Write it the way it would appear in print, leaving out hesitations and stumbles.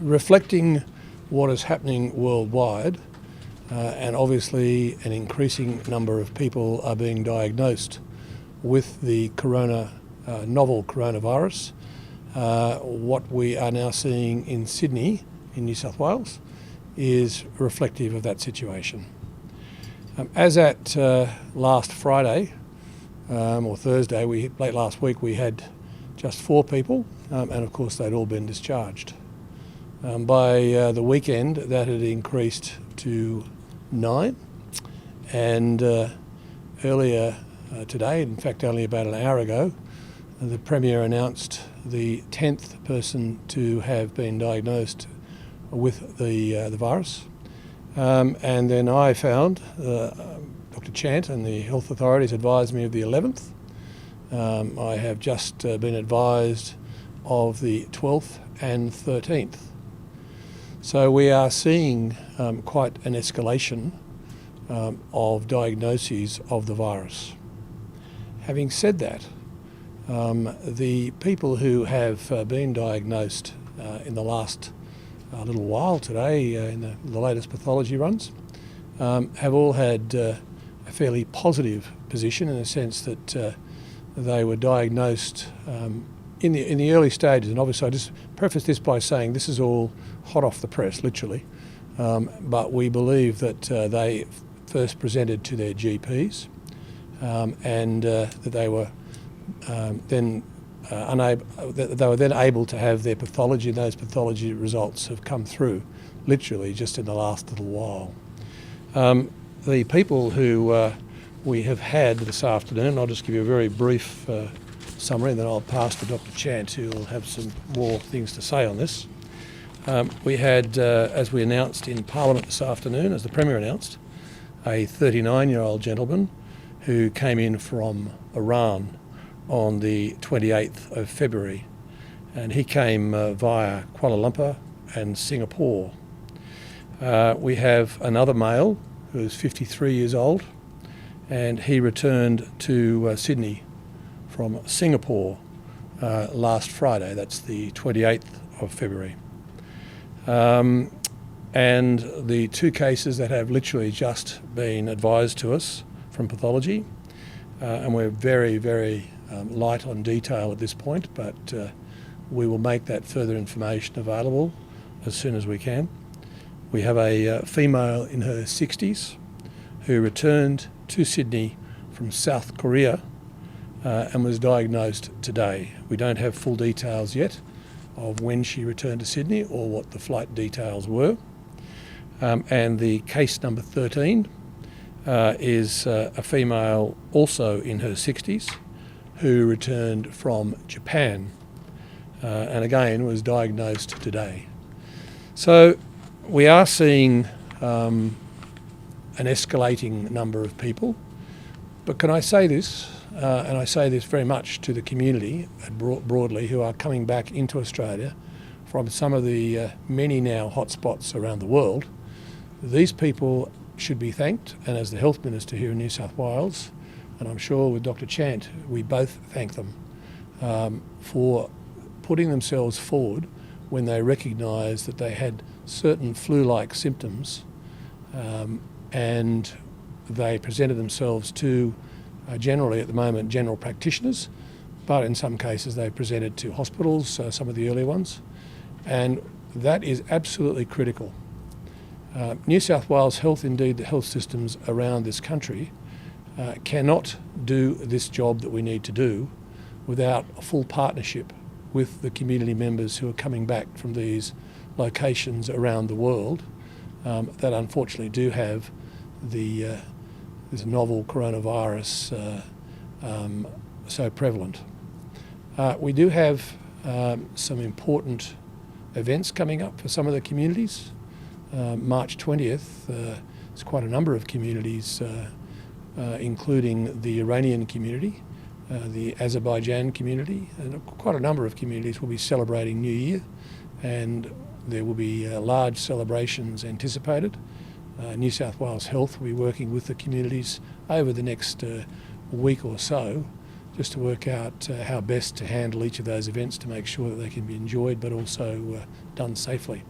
reflecting what is happening worldwide, and obviously an increasing number of people are being diagnosed with the novel coronavirus. What we are now seeing in Sydney, in New South Wales, is reflective of that situation. As at last Friday or Thursday, late last week, we had just 4 people, and of course they'd all been discharged. By the weekend, that had increased to 9, and earlier today, in fact only about an hour ago, the Premier announced the 10th person to have been diagnosed with the virus. And then I found, Dr. Chant and the health authorities advised me of the 11th. I have just been advised of the 12th and 13th. So we are seeing quite an escalation of diagnoses of the virus. Having said that, the people who have been diagnosed in the last little while today, in the latest pathology runs, have all had a fairly positive position, in the sense that they were diagnosed in the early stages. And obviously I just preface this by saying this is all hot off the press, literally, but we believe that they first presented to their GPs, and that they were then able to have their pathology, and those pathology results have come through literally just in the last little while. The people who we have had this afternoon, I'll just give you a very brief summary, and then I'll pass to Dr. Chant, who will have some more things to say on this. We had, as we announced in Parliament this afternoon, as the Premier announced, a 39-year-old gentleman who came in from Iran on the 28th of February, and he came via Kuala Lumpur and Singapore. We have another male who is 53 years old, and he returned to Sydney from Singapore last Friday. That's the 28th of February. And the 2 cases that have literally just been advised to us from pathology, and we're very, very light on detail at this point, but we will make that further information available as soon as we can. We have a female in her 60s who returned to Sydney from South Korea and was diagnosed today. We don't have full details yet of when she returned to Sydney or what the flight details were. And the case number 13 is a female also in her 60s who returned from Japan and again was diagnosed today. So we are seeing an escalating number of people, but can I say this, and I say this very much to the community broadly who are coming back into Australia from some of the many now hotspots around the world. These people should be thanked, and as the Health Minister here in New South Wales, and I'm sure with Dr. Chant, we both thank them for putting themselves forward when they recognised that they had certain flu-like symptoms, and they presented themselves to generally at the moment general practitioners, but in some cases they presented to hospitals, some of the earlier ones, and that is absolutely critical. New South Wales Health, indeed the health systems around this country, cannot do this job that we need to do without a full partnership with the community members who are coming back from these locations around the world that unfortunately do have this novel coronavirus so prevalent. We do have some important events coming up for some of the communities. March 20th, there's quite a number of communities, including the Iranian community, the Azerbaijan community, and quite a number of communities will be celebrating New Year, and there will be large celebrations anticipated. New South Wales Health will be working with the communities over the next week or so just to work out how best to handle each of those events to make sure that they can be enjoyed but also done safely.